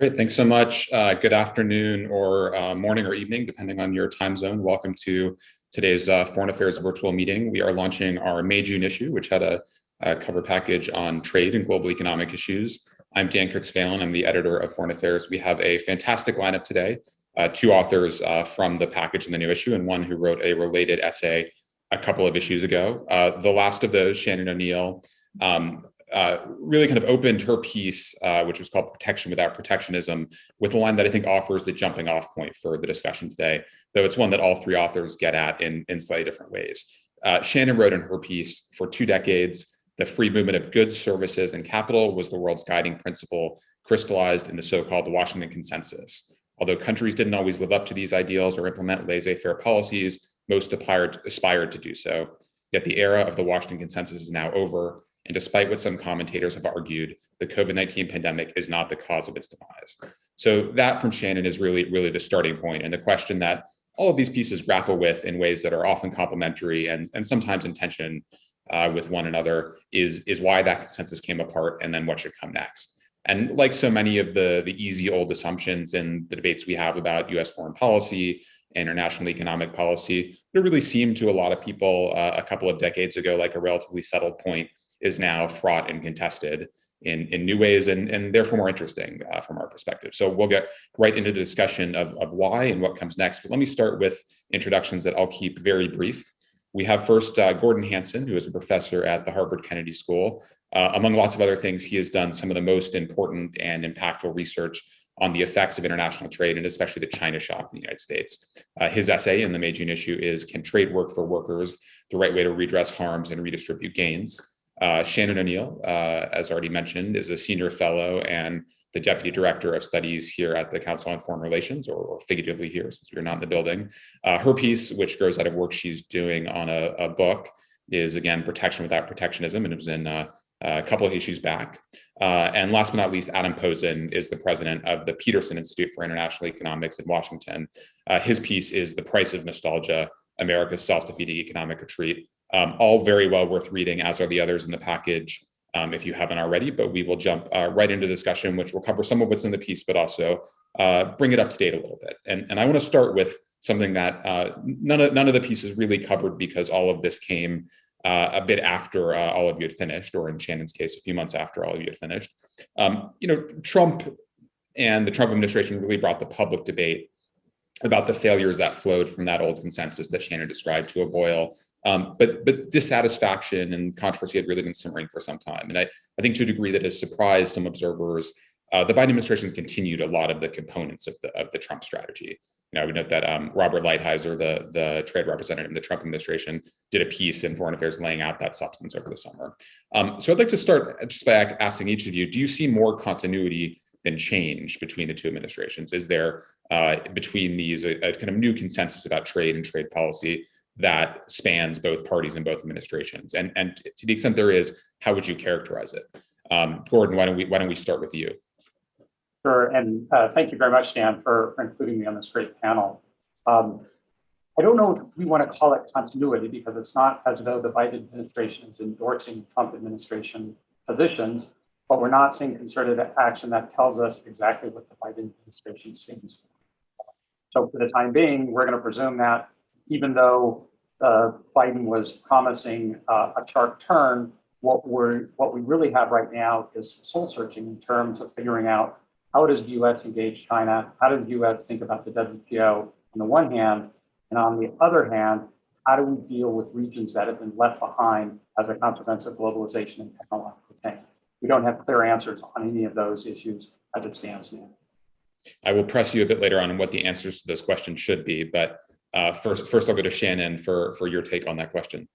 Great, thanks so much. Good afternoon or morning or evening, depending on your time zone. Welcome to today's Foreign Affairs virtual meeting. We are launching our May-June issue, which had a cover package on trade and global economic issues. I'm Dan Kurtz-Phelan. I'm the editor of Foreign Affairs. We have a fantastic lineup today. Two authors from the package in the new issue, and one who wrote a related essay a couple of issues ago. The last of those, Shannon O'Neil, really kind of opened her piece, which was called Protection Without Protectionism, with a line that I think offers the jumping off point for the discussion today, though it's one that all three authors get at in slightly different ways. Shannon wrote in her piece, for 2 decades, the free movement of goods, services, and capital was the world's guiding principle, crystallized in the so-called Washington Consensus. Although countries didn't always live up to these ideals or implement laissez-faire policies, most aspired to do so. Yet the era of the Washington Consensus is now over. And despite what some commentators have argued, the COVID-19 pandemic is not the cause of its demise. So that from Shannon is really the starting point, and the question that all of these pieces grapple with in ways that are often complementary and sometimes in tension with one another is why that consensus came apart and then what should come next. And like so many of the easy old assumptions in the debates we have about US foreign policy, international economic policy, it really seemed to a lot of people a couple of decades ago like a relatively settled point is now fraught and contested in new ways and therefore more interesting from our perspective. So we'll get right into the discussion of why and what comes next. But let me start with introductions that I'll keep very brief. We have first Gordon Hanson, who is a professor at the Harvard Kennedy School. Among lots of other things, he has done some of the most important and impactful research on the effects of international trade, and especially the China shock in the United States. His essay in the May-June issue is "Can Trade Work for Workers? The Right Way to Redress Harms and Redistribute Gains?" Shannon O'Neil, as already mentioned, is a senior fellow and the deputy director of studies here at the Council on Foreign Relations, or figuratively here, since we're not in the building. Her piece, which grows out of work she's doing on a book, is again Protection Without Protectionism, and it was in a couple of issues back. And last but not least, Adam Posen is the president of the Peterson Institute for International Economics in Washington. His piece is "The Price of Nostalgia: America's Self-Defeating Economic Retreat." All very well worth reading, as are the others in the package, if you haven't already, but we will jump right into discussion, which will cover some of what's in the piece, but also bring it up to date a little bit. And I want to start with something that none of the pieces really covered, because all of this came a bit after all of you had finished, or in Shannon's case, a few months after all of you had finished. Trump and the Trump administration really brought the public debate about the failures that flowed from that old consensus that Shannon described to a boil. But dissatisfaction and controversy had really been simmering for some time. And I think to a degree that has surprised some observers, the Biden administration has continued a lot of the components of the Trump strategy. I would note that Robert Lighthizer, the trade representative in the Trump administration, did a piece in Foreign Affairs laying out that substance over the summer. So I'd like to start just by asking each of you, do you see more continuity than change between the two administrations? Is there between these a kind of new consensus about trade and trade policy that spans both parties and both administrations? And to the extent there is, how would you characterize it? Gordon, why don't we start with you? Sure, and thank you very much, Dan, for including me on this great panel. I don't know if we want to call it continuity, because it's not as though the Biden administration is endorsing Trump administration positions, but we're not seeing concerted action that tells us exactly what the Biden administration stands for. So for the time being, we're going to presume that even though Biden was promising a sharp turn, what we really have right now is soul searching in terms of figuring out, how does the U.S. engage China? How does the U.S. think about the WTO on the one hand? And on the other hand, how do we deal with regions that have been left behind as a consequence of globalization and technological change? We don't have clear answers on any of those issues as it stands now. I will press you a bit later on what the answers to this question should be, but first I'll go to Shannon for your take on that question.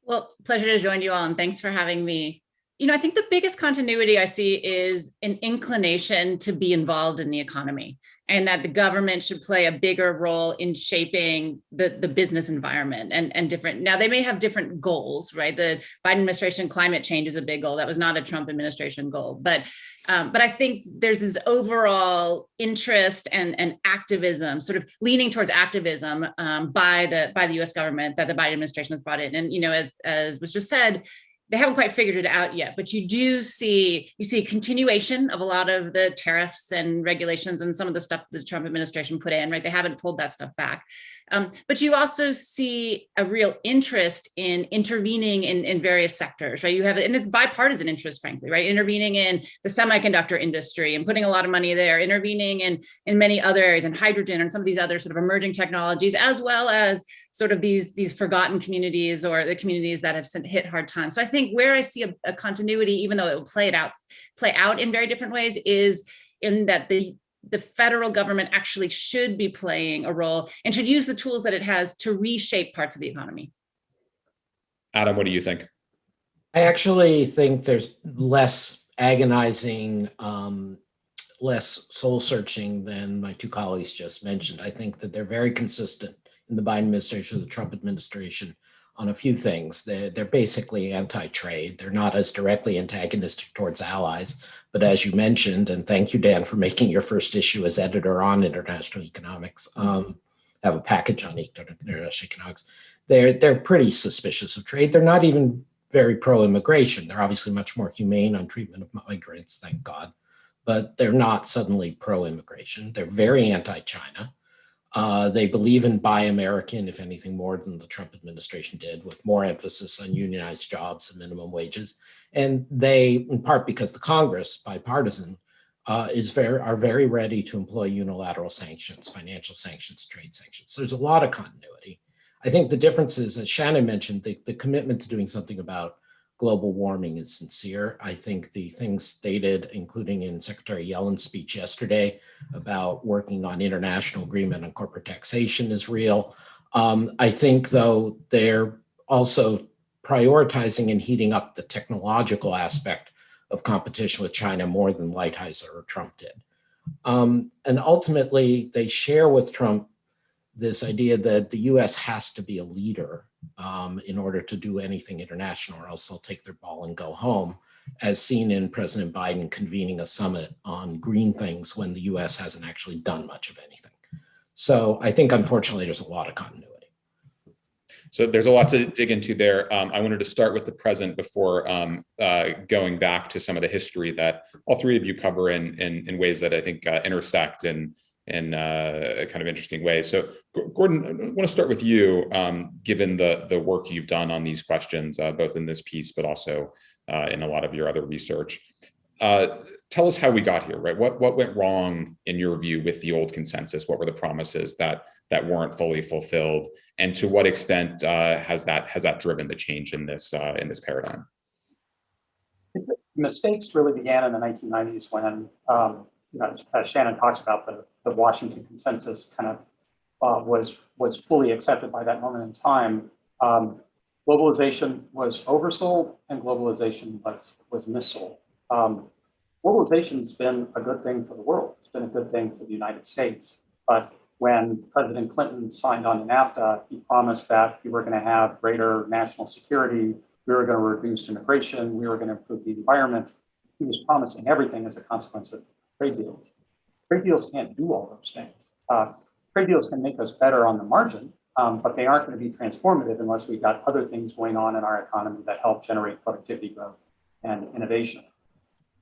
Well, pleasure to join you all, and thanks for having me. I think the biggest continuity I see is an inclination to be involved in the economy, and that the government should play a bigger role in shaping the business environment and different. Now, they may have different goals, right? The Biden administration climate change is a big goal. That was not a Trump administration goal, but I think there's this overall interest and activism, sort of leaning towards activism by the U.S. government that the Biden administration has brought in. And as was just said, they haven't quite figured it out yet, but you see a continuation of a lot of the tariffs and regulations and some of the stuff the Trump administration put in, right? They haven't pulled that stuff back. But you also see a real interest in intervening in various sectors, right? You have, and it's bipartisan interest, frankly, right? Intervening in the semiconductor industry and putting a lot of money there, intervening in many other areas, in hydrogen and some of these other sort of emerging technologies, as well as sort of these forgotten communities or the communities that have hit hard times. So I think where I see a continuity, even though it will play out in very different ways, is in that the federal government actually should be playing a role and should use the tools that it has to reshape parts of the economy. Adam, what do you think? I actually think there's less agonizing, less soul searching than my two colleagues just mentioned. I think that they're very consistent in the Biden administration or the Trump administration on a few things. They're basically anti-trade. They're not as directly antagonistic towards allies, but as you mentioned, and thank you, Dan, for making your first issue as editor on international economics, have a package on international economics. They're pretty suspicious of trade. They're not even very pro-immigration. They're obviously much more humane on treatment of migrants, thank God, but they're not suddenly pro-immigration. They're very anti-China. They believe in Buy American, if anything more than the Trump administration did, with more emphasis on unionized jobs and minimum wages. And they, in part because the Congress, bipartisan, are very ready to employ unilateral sanctions, financial sanctions, trade sanctions. So there's a lot of continuity. I think the difference is, as Shannon mentioned, the commitment to doing something about global warming is sincere. I think the things stated, including in Secretary Yellen's speech yesterday about working on international agreement on corporate taxation, is real. I think, though, they're also prioritizing and heating up the technological aspect of competition with China more than Lighthizer or Trump did. And ultimately, they share with Trump this idea that the US has to be a leader in order to do anything international, or else they'll take their ball and go home, as seen in President Biden convening a summit on green things when the US hasn't actually done much of anything. So I think, unfortunately, there's a lot of continuity. So there's a lot to dig into there. I wanted to start with the present before going back to some of the history that all three of you cover in ways that I think intersect in a kind of interesting way. So Gordon, I want to start with you, given the work you've done on these questions, both in this piece, but also in a lot of your other research. Tell us how we got here, right? What went wrong in your view with the old consensus? What were the promises that weren't fully fulfilled? And to what extent has that driven the change in this paradigm? Mistakes really began in the 1990s when as Shannon talks about, the Washington consensus kind of was fully accepted by that moment in time. Globalization was oversold and globalization was missold. Globalization's been a good thing for the world. It's been a good thing for the United States. But when President Clinton signed on to NAFTA, he promised that we were going to have greater national security, we were going to reduce immigration, we were going to improve the environment. He was promising everything as a consequence of trade deals. Trade deals can't do all those things. Trade deals can make us better on the margin, but they aren't going to be transformative unless we've got other things going on in our economy that help generate productivity growth and innovation.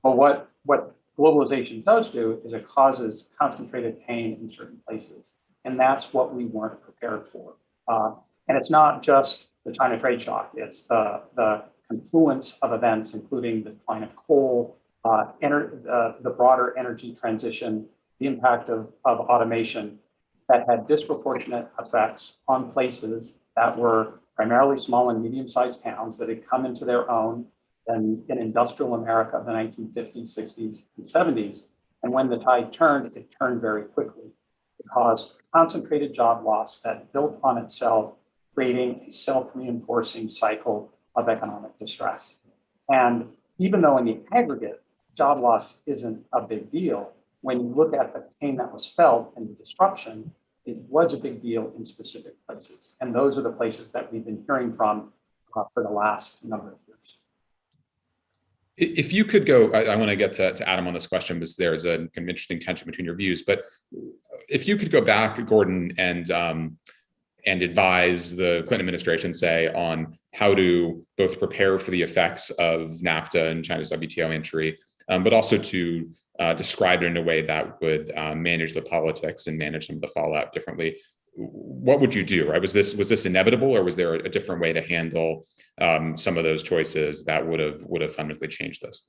But what globalization does do is it causes concentrated pain in certain places. And that's what we weren't prepared for. And it's not just the China trade shock, it's the confluence of events, including the decline of coal, the broader energy transition, the impact of automation that had disproportionate effects on places that were primarily small and medium-sized towns that had come into their own in industrial America of the 1950s, 60s, and 70s. And when the tide turned, it turned very quickly. It caused concentrated job loss that built on itself, creating a self-reinforcing cycle of economic distress. And even though in the aggregate, job loss isn't a big deal, when you look at the pain that was felt and the disruption, it was a big deal in specific places. And those are the places that we've been hearing from for the last number of years. If you could go, I want to get to Adam on this question because there's a kind of interesting tension between your views, but if you could go back, Gordon, and and advise the Clinton administration, say, on how to both prepare for the effects of NAFTA and China's WTO entry, but also to describe it in a way that would manage the politics and manage some of the fallout differently. What would you do? Right? Was this inevitable, or was there a different way to handle some of those choices that would have fundamentally changed this?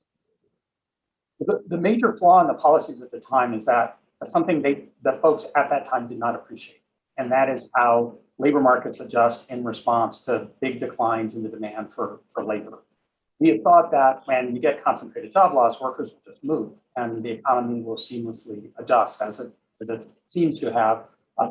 The major flaw in the policies at the time is that something the folks at that time did not appreciate, and that is how labor markets adjust in response to big declines in the demand for labor. We had thought that when you get concentrated job loss, workers will just move, and the economy will seamlessly adjust, as it seems to have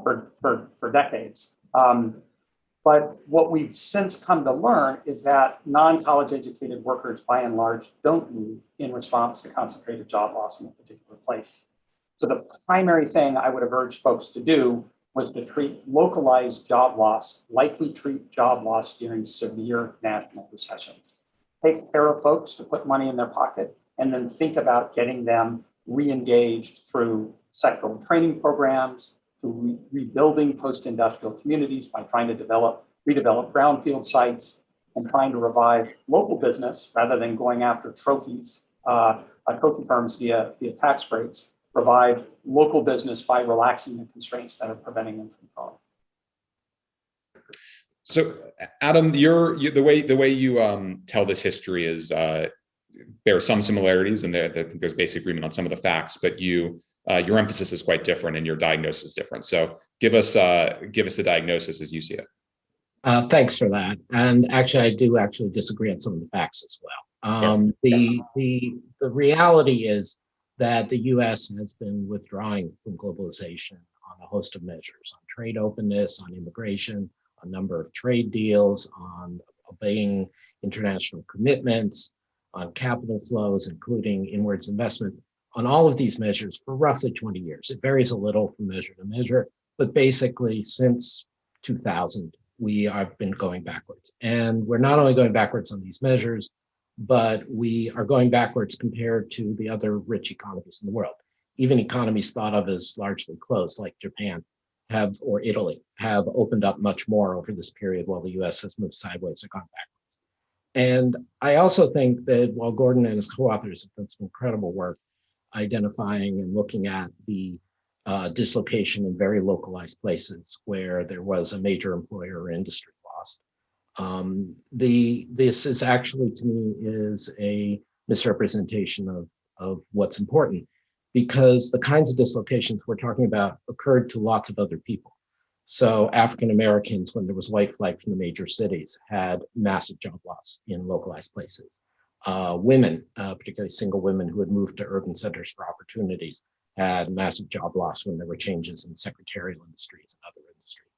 for decades. But what we've since come to learn is that non-college educated workers, by and large, don't move in response to concentrated job loss in a particular place. So the primary thing I would have urged folks to do was to treat localized job loss like we treat job loss during severe national recessions. Take care of folks to put money in their pocket, and then think about getting them re-engaged through sectoral training programs, through rebuilding post-industrial communities by trying to redevelop brownfield sites, and trying to revive local business rather than going after trophy firms via tax breaks. Revive local business by relaxing the constraints that are preventing them from growing. So, Adam, the way you tell this history is there are some similarities, and there's basic agreement on some of the facts, but your emphasis is quite different, and your diagnosis is different. So, give us the diagnosis as you see it. Thanks for that. And actually, I do disagree on some of the facts as well. The reality is that the U.S. has been withdrawing from globalization on a host of measures, on trade openness, on immigration, a number of trade deals, on obeying international commitments, on capital flows, including inwards investment, on all of these measures for roughly 20 years. It varies a little from measure to measure, but basically since 2000, we have been going backwards. And we're not only going backwards on these measures, but we are going backwards compared to the other rich economies in the world. Even economies thought of as largely closed, like Japan or Italy, have opened up much more over this period, while the US has moved sideways and gone backwards. And I also think that while Gordon and his co-authors have done some incredible work identifying and looking at the dislocation in very localized places where there was a major employer or industry lost, this is actually, to me, is a misrepresentation of what's important, because the kinds of dislocations we're talking about occurred to lots of other people. So African Americans, when there was white flight from the major cities, had massive job loss in localized places. Women, particularly single women who had moved to urban centers for opportunities, had massive job loss when there were changes in secretarial industries and other industries.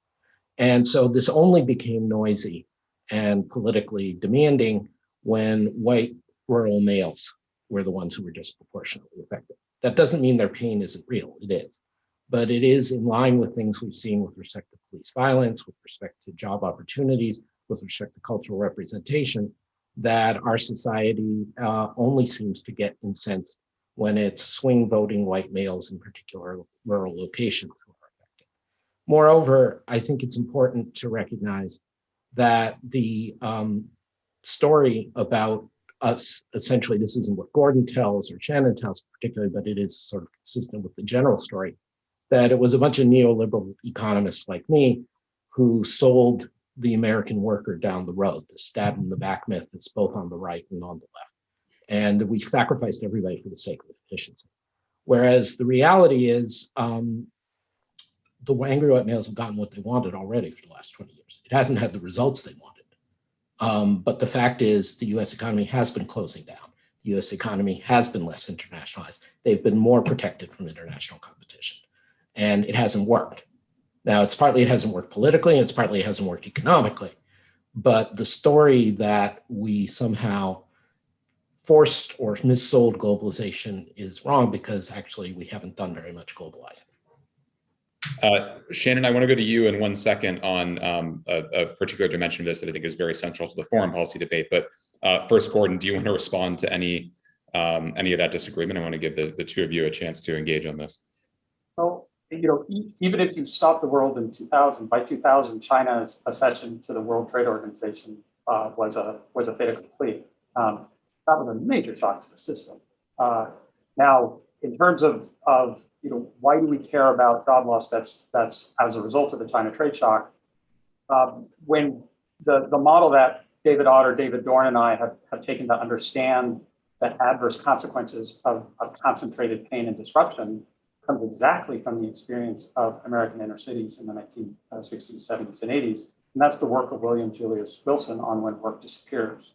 And so this only became noisy and politically demanding when white rural males were the ones who were disproportionately affected. That doesn't mean their pain isn't real, it is. But it is in line with things we've seen with respect to police violence, with respect to job opportunities, with respect to cultural representation, that our society only seems to get incensed when it's swing voting white males in particular rural locations who are affected. Moreover, I think it's important to recognize that the story about us, essentially, this isn't what Gordon tells or Shannon tells particularly, but it is sort of consistent with the general story, that it was a bunch of neoliberal economists like me who sold the American worker down the road, the stab in the back myth that's both on the right and on the left. And we sacrificed everybody for the sake of efficiency. Whereas the reality is the angry white males have gotten what they wanted already for the last 20 years. It hasn't had the results they wanted. But the fact is the US economy has been closing down. The US economy has been less internationalized. They've been more protected from international competition. And it hasn't worked. Now, it's partly it hasn't worked politically, and it's partly it hasn't worked economically. But the story that we somehow forced or missold globalization is wrong, because actually we haven't done very much globalizing. Shannon, I want to go to you in 1 second on a particular dimension of this that I think is very central to the foreign policy debate. But first, Gordon, do you want to respond to any of that disagreement? I want to give the two of you a chance to engage on this. So even if you stop the world in 2000, by 2000, China's accession to the World Trade Organization was a fait accompli. That was a major shock to the system. Now, in terms of why do we care about job loss that's as a result of the China trade shock? When the model that David Otter, David Dorn, and I have taken to understand the adverse consequences of concentrated pain and disruption comes exactly from the experience of American inner cities in the 1960s, 70s, and 80s. And that's the work of William Julius Wilson on When Work Disappears.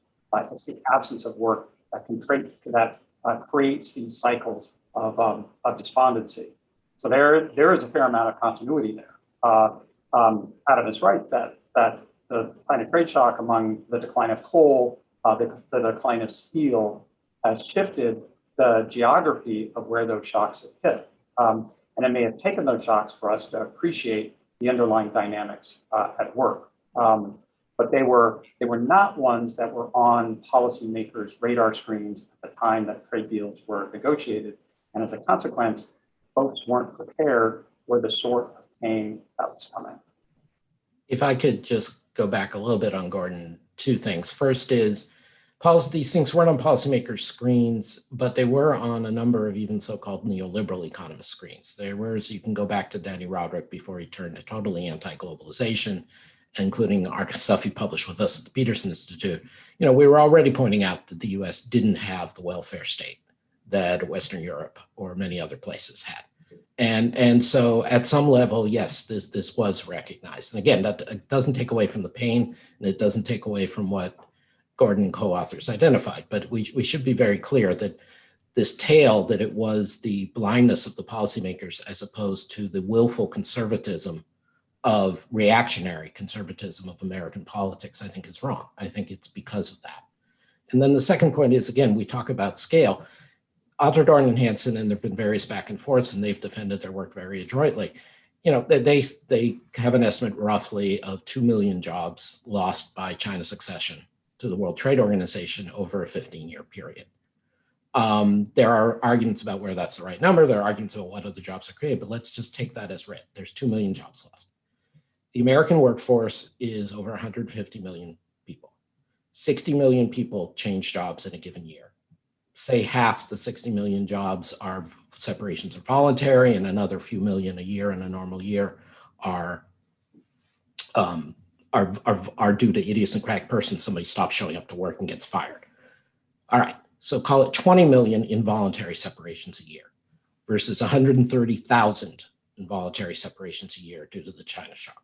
It's the absence of work that creates these cycles of despondency. So there is a fair amount of continuity there. Adam is right that the China trade shock, among the decline of coal, the decline of steel, has shifted the geography of where those shocks have hit. And it may have taken those shocks for us to appreciate the underlying dynamics at work. But they were not ones that were on policymakers' radar screens at the time that trade deals were negotiated. And as a consequence, folks weren't prepared for the sort of pain that was coming. If I could just go back a little bit on Gordon, two things. First is, these things weren't on policymakers' screens, but they were on a number of even so-called neoliberal economist screens. There was, you can go back to Danny Roderick before he turned to totally anti-globalization, including our stuff he published with us at the Peterson Institute. We were already pointing out that the US didn't have the welfare state that Western Europe or many other places had. And so at some level, yes, this was recognized. And again, that doesn't take away from the pain, and it doesn't take away from what Gordon and co-authors identified, but we should be very clear that this tale that it was the blindness of the policymakers as opposed to the willful conservatism of reactionary conservatism of American politics, I think is wrong. I think it's because of that. And then the second point is, again, we talk about scale. Otter, Dorn, and Hanson, and there have been various back and forths, and they've defended their work very adroitly. They have an estimate roughly of 2 million jobs lost by China's succession to the World Trade Organization over a 15-year period. There are arguments about where that's the right number. There are arguments about what other jobs are created, but let's just take that as read. There's 2 million jobs lost. The American workforce is over 150 million people. 60 million people change jobs in a given year. Say half the 60 million jobs are separations are voluntary, and another few million a year in a normal year are due to idiosyncratic person. Somebody stops showing up to work and gets fired. All right, so call it 20 million involuntary separations a year versus 130,000 involuntary separations a year due to the China shock.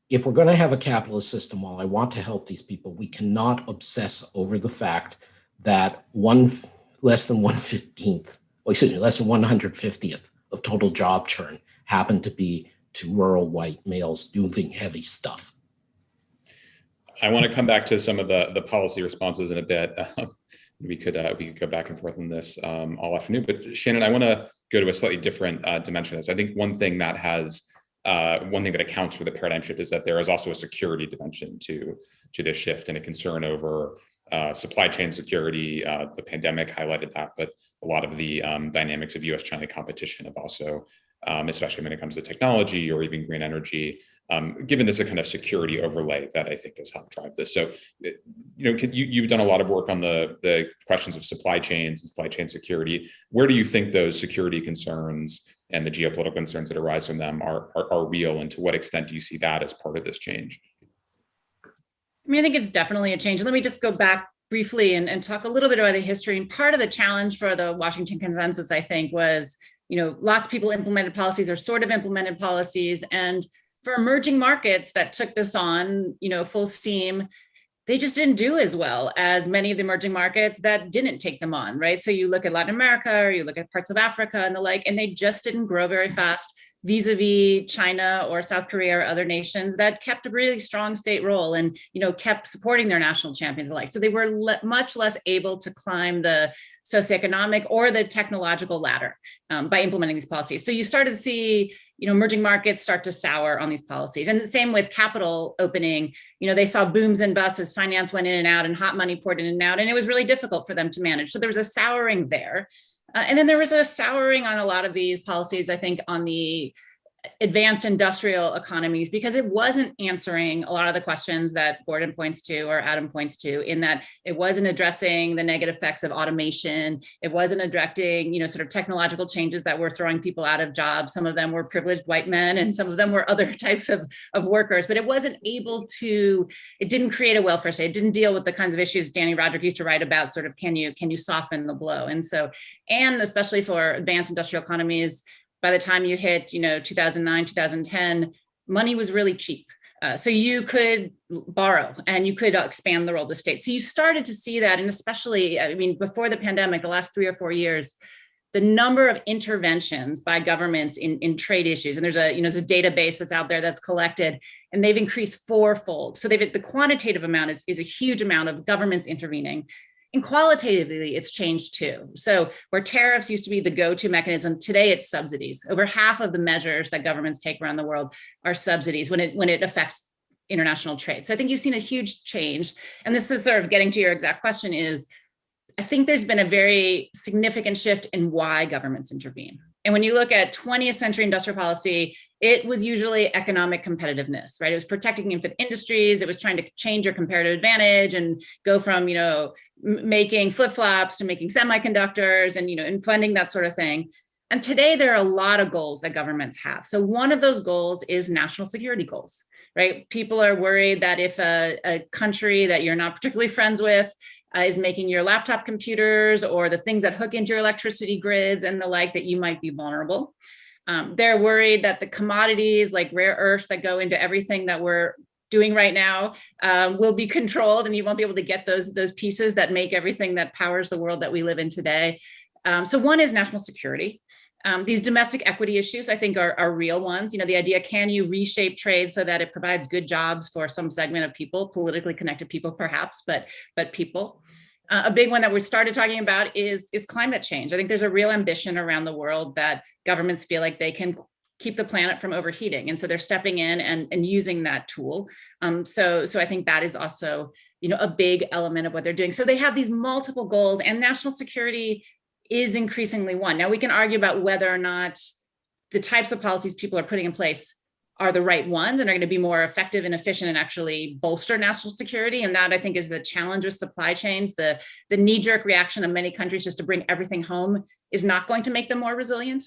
If we're going to have a capitalist system, while I want to help these people, we cannot obsess over the fact that less than 150th of total job churn happened to be to rural white males doing heavy stuff. I want to come back to some of the policy responses in a bit. We could go back and forth on this all afternoon. But Shannon, I want to go to a slightly different dimension of this. I think one thing that accounts for the paradigm shift is that there is also a security dimension to this shift, and a concern over supply chain security. The pandemic highlighted that, but a lot of the dynamics of US-China competition have also, especially when it comes to technology or even green energy, given this a kind of security overlay that I think has helped drive this. So, you've done a lot of work on the questions of supply chains and supply chain security. Where do you think those security concerns and the geopolitical concerns that arise from them are real, and to what extent do you see that as part of this change? I think it's definitely a change. Let me just go back briefly and talk a little bit about the history. And part of the challenge for the Washington Consensus, I think, was, lots of people implemented policies or sort of implemented policies. And for emerging markets that took this on, full steam, they just didn't do as well as many of the emerging markets that didn't take them on, right? So you look at Latin America, or you look at parts of Africa and the like, and they just didn't grow very fast vis-a-vis China or South Korea or other nations that kept a really strong state role and, kept supporting their national champions alike. So they were much less able to climb the socioeconomic or the technological ladder by implementing these policies. So you started to see, emerging markets start to sour on these policies. And the same with capital opening, they saw booms and busts as finance went in and out and hot money poured in and out, and it was really difficult for them to manage. So there was a souring there. And then there was a souring on a lot of these policies, I think, on the advanced industrial economies, because it wasn't answering a lot of the questions that Gordon points to or Adam points to, in that it wasn't addressing the negative effects of automation. It wasn't addressing, sort of technological changes that were throwing people out of jobs. Some of them were privileged white men and some of them were other types of workers, but it wasn't able to, it didn't create a welfare state. It didn't deal with the kinds of issues Danny Roderick used to write about, sort of, can you soften the blow? And so, and especially for advanced industrial economies, by the time you hit, 2009, 2010, money was really cheap. So you could borrow and you could expand the role of the state. So you started to see that, and especially, before the pandemic, the last 3 or 4 years, the number of interventions by governments in trade issues, and there's a database that's out there that's collected, and they've increased fourfold. So the quantitative amount is a huge amount of governments intervening. And qualitatively, it's changed too. So where tariffs used to be the go-to mechanism, today it's subsidies. Over half of the measures that governments take around the world are subsidies when it affects international trade. So I think you've seen a huge change. And this is sort of getting to your exact question, is I think there's been a very significant shift in why governments intervene. And when you look at 20th century industrial policy, it was usually economic competitiveness, right? It was protecting infant industries. It was trying to change your comparative advantage and go from, making flip-flops to making semiconductors and funding that sort of thing. And today there are a lot of goals that governments have. So one of those goals is national security goals, right? People are worried that if a country that you're not particularly friends with is making your laptop computers or the things that hook into your electricity grids and the like, that you might be vulnerable. They're worried that the commodities like rare earths that go into everything that we're doing right now will be controlled, and you won't be able to get those pieces that make everything that powers the world that we live in today. So one is national security. These domestic equity issues, I think, are real ones. The idea, can you reshape trade so that it provides good jobs for some segment of people, politically connected people perhaps, but people. A big one that we started talking about is climate change. I think there's a real ambition around the world that governments feel like they can keep the planet from overheating. And so they're stepping in and using that tool. So I think that is also, a big element of what they're doing. So they have these multiple goals, and national security is increasingly one. Now we can argue about whether or not the types of policies people are putting in place are the right ones and are going to be more effective and efficient and actually bolster national security. And that, I think, is the challenge with supply chains. The knee-jerk reaction of many countries just to bring everything home is not going to make them more resilient.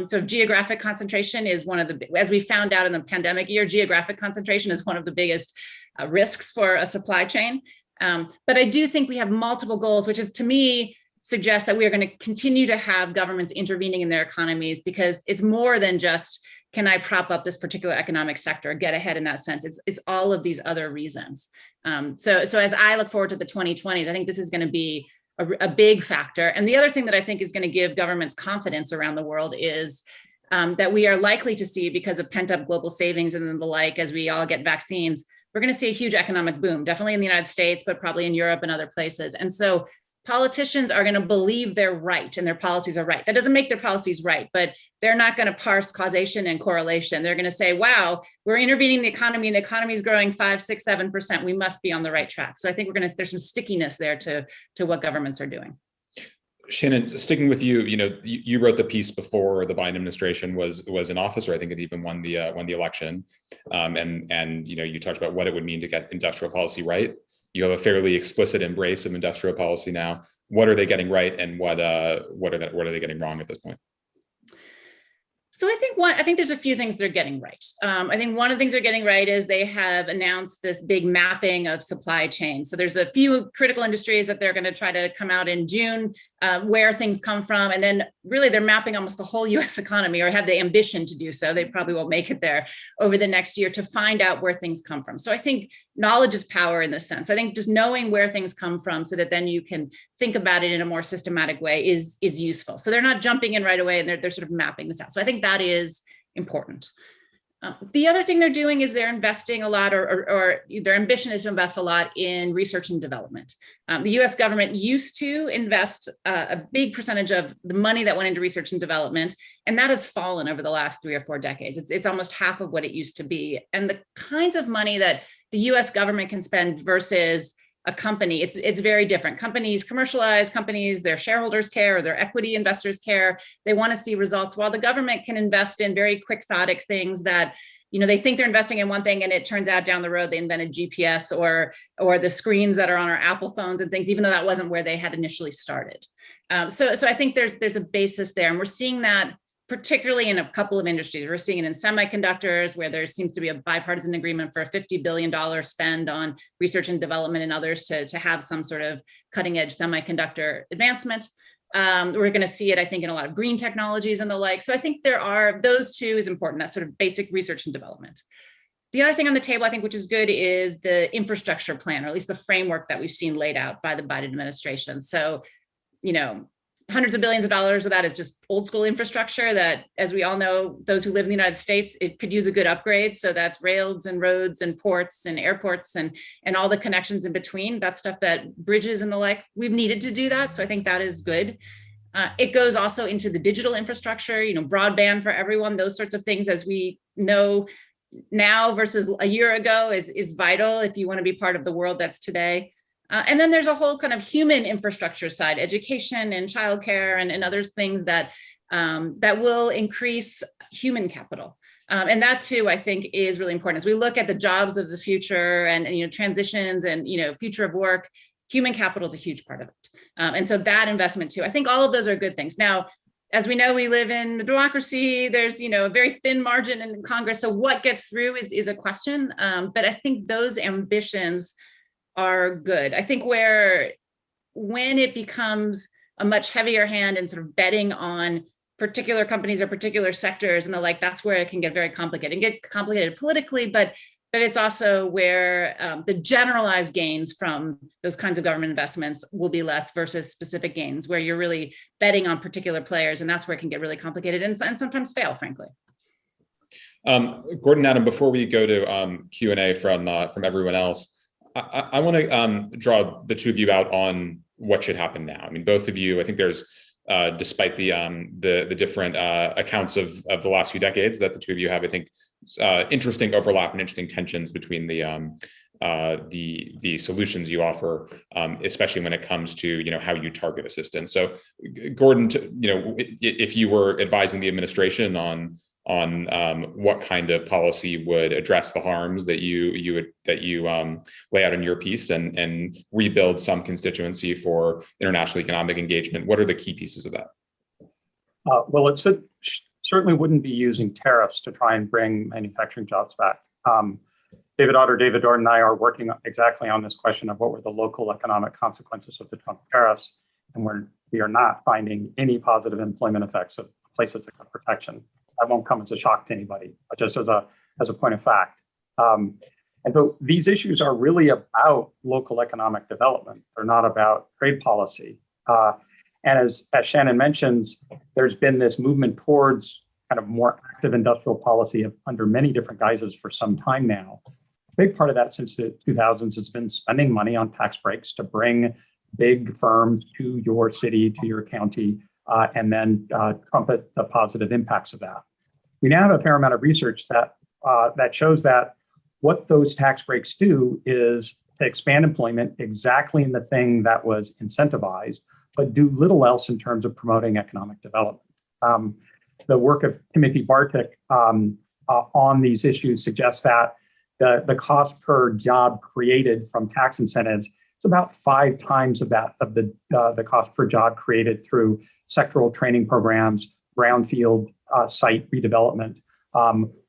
So geographic concentration is one of the, as we found out in the pandemic year, geographic concentration is one of the biggest risks for a supply chain. But I do think we have multiple goals, which is, to me, suggests that we are going to continue to have governments intervening in their economies, because it's more than just, can I prop up this particular economic sector, get ahead in that sense? It's all of these other reasons. So as I look forward to the 2020s, I think this is going to be a big factor. And the other thing that I think is going to give governments confidence around the world is that we are likely to see, because of pent-up global savings and the like, as we all get vaccines, we're going to see a huge economic boom, definitely in the United States, but probably in Europe and other places. And so politicians are going to believe they're right and their policies are right. That doesn't make their policies right, but they're not going to parse causation and correlation. They're going to say, wow, we're intervening in the economy and the economy is growing 5, 6, 7%. We must be on the right track. So I think there's some stickiness there to what governments are doing. Shannon, sticking with you, you wrote the piece before the Biden administration was in office, or I think it even won the election. And you talked about what it would mean to get industrial policy right. You have a fairly explicit embrace of industrial policy now. What are they getting right, and what are they getting wrong at this point? So I think there's a few things they're getting right. I think one of the things they're getting right is they have announced this big mapping of supply chain. So there's a few critical industries that they're going to try to come out in June, where things come from. And then really they're mapping almost the whole US economy, or have the ambition to do so. They probably won't make it there over the next year, to find out where things come from. So I think knowledge is power in this sense. I think just knowing where things come from so that then you can think about it in a more systematic way is useful. So they're not jumping in right away, and they're sort of mapping this out. So I think that is important. The other thing they're doing is they're investing a lot, or their ambition is to invest a lot in research and development. The US government used to invest a big percentage of the money that went into research and development, and that has fallen over the last 3 or 4 decades. It's almost half of what it used to be. And the kinds of money that the US government can spend versus a company, it's very different. Companies commercialize, companies, their shareholders care, or their equity investors care. They want to see results, while the government can invest in very quixotic things that, they think they're investing in one thing and it turns out down the road they invented GPS or the screens that are on our Apple phones and things, even though that wasn't where they had initially started. So I think there's a basis there, and we're seeing that particularly in a couple of industries. We're seeing it in semiconductors, where there seems to be a bipartisan agreement for a $50 billion spend on research and development and others to have some sort of cutting edge semiconductor advancement. We're going to see it, I think, in a lot of green technologies and the like. So I think those two is important, that sort of basic research and development. The other thing on the table, I think, which is good, is the infrastructure plan, or at least the framework that we've seen laid out by the Biden administration. So, hundreds of billions of dollars of that is just old school infrastructure that, as we all know, those who live in the United States, it could use a good upgrade. So that's rails and roads and ports and airports and all the connections in between. That's stuff that bridges and the like, we've needed to do that. So I think that is good. It goes also into the digital infrastructure, broadband for everyone, those sorts of things, as we know now versus a year ago, is vital if you want to be part of the world that's today. And then there's a whole kind of human infrastructure side, education and childcare and other things that will increase human capital. And that too, I think, is really important. As we look at the jobs of the future and transitions and future of work, human capital is a huge part of it. And so that investment too, I think all of those are good things. Now, as we know, we live in a democracy. There's a very thin margin in Congress. So what gets through is a question. But I think those ambitions are good. I think when it becomes a much heavier hand and sort of betting on particular companies or particular sectors and the like, that's where it can get very complicated and get complicated politically, but it's also where the generalized gains from those kinds of government investments will be less versus specific gains, where you're really betting on particular players, and that's where it can get really complicated and sometimes fail, frankly. Gordon, Adam, before we go to Q&A from everyone else, I want to draw the two of you out on what should happen now. I mean, both of you, I think there's, despite the different accounts of the last few decades that the two of you have, I think, interesting overlap and interesting tensions between the solutions you offer, especially when it comes to how you target assistance. So, Gordon, if you were advising the administration on what kind of policy would address the harms that you lay out in your piece and rebuild some constituency for international economic engagement, what are the key pieces of that? Well, it certainly wouldn't be using tariffs to try and bring manufacturing jobs back. David Orr, and I are working exactly on this question of what were the local economic consequences of the Trump tariffs, and we are not finding any positive employment effects of places that got protection. That won't come as a shock to anybody, but just as a point of fact. And so these issues are really about local economic development. They're not about trade policy. And as Shannon mentions, there's been this movement towards kind of more active industrial policy under many different guises for some time now. A big part of that since the 2000s has been spending money on tax breaks to bring big firms to your city, to your county, and then trumpet the positive impacts of that. We now have a fair amount of research that shows that what those tax breaks do is to expand employment exactly in the thing that was incentivized, but do little else in terms of promoting economic development. The work of Timothy Bartik on these issues suggests that the cost per job created from tax incentives is about 5 times of the cost per job created through sectoral training programs, brownfield site redevelopment,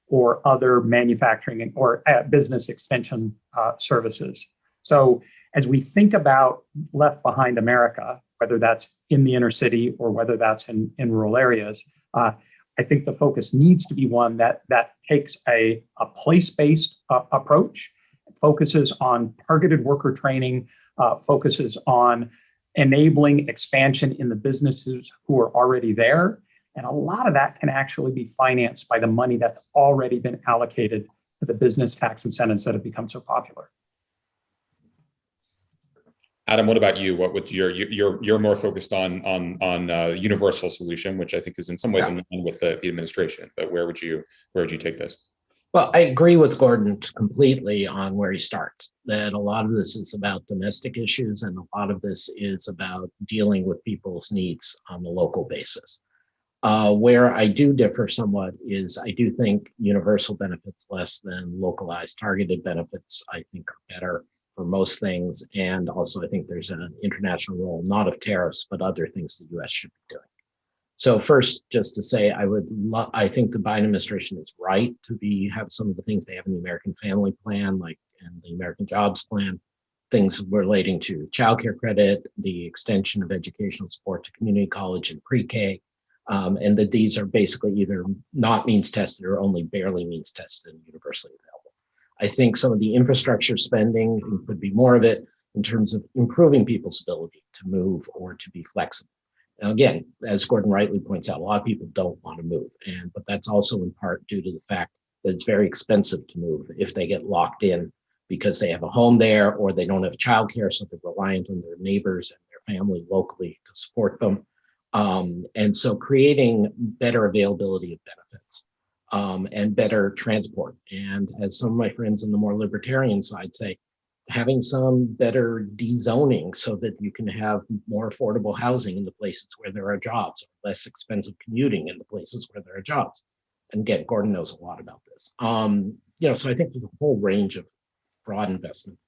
or other manufacturing or business extension services. So as we think about left behind America, whether that's in the inner city or whether that's in rural areas, I think the focus needs to be one that takes a place-based approach, focuses on targeted worker training, focuses on enabling expansion in the businesses who are already there. And a lot of that can actually be financed by the money that's already been allocated to the business tax incentives that have become so popular. Adam, what about you? What's you're more focused on universal solution, which I think is in some ways in line with the administration. But where would you take this? Well, I agree with Gordon completely on where he starts, that a lot of this is about domestic issues and a lot of this is about dealing with people's needs on a local basis. Where I do differ somewhat is I do think universal benefits less than localized targeted benefits, I think are better for most things. And also I think there's an international role, not of tariffs, but other things the US should be doing. So first, just to say, I think the Biden administration is right to have some of the things they have in the American Family Plan, like and the American Jobs Plan, things relating to childcare credit, the extension of educational support to community college and pre-K, and that these are basically either not means tested or only barely means tested and universally available. I think some of the infrastructure spending could be more of it in terms of improving people's ability to move or to be flexible. Now, again, as Gordon rightly points out, a lot of people don't want to move, but that's also in part due to the fact that it's very expensive to move if they get locked in because they have a home there or they don't have childcare, so they're reliant on their neighbors and their family locally to support them. And so creating better availability of benefits and better transport. And as some of my friends on the more libertarian side say, having some better dezoning so that you can have more affordable housing in the places where there are jobs, less expensive commuting in the places where there are jobs. And again, Gordon knows a lot about this. So I think there's a whole range of broad investment.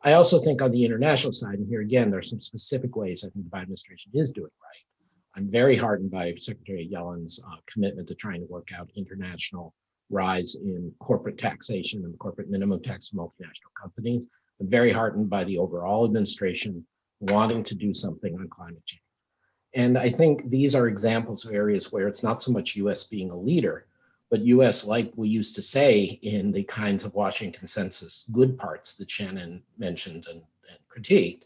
I also think on the international side, and here again, there's some specific ways I think the Biden administration is doing right. I'm very heartened by Secretary Yellen's commitment to trying to work out international rise in corporate taxation and the corporate minimum tax for multinational companies. I'm very heartened by the overall administration wanting to do something on climate change. And I think these are examples of areas where it's not so much US being a leader, but US, like we used to say in the kinds of Washington consensus good parts that Shannon mentioned and critiqued,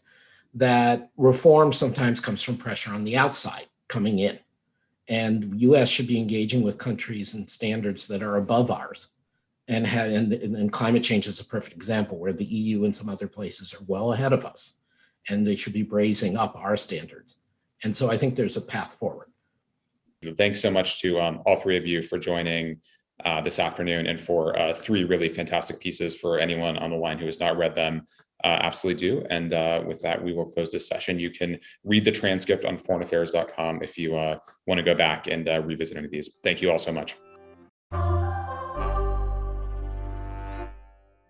that reform sometimes comes from pressure on the outside coming in. And US should be engaging with countries and standards that are above ours. And climate change is a perfect example where the EU and some other places are well ahead of us, and they should be raising up our standards. And so I think there's a path forward. Thanks so much to all three of you for joining this afternoon and for three really fantastic pieces. For anyone on the line who has not read them, absolutely do. And with that, we will close this session. You can read the transcript on foreignaffairs.com if you want to go back and revisit any of these. Thank you all so much.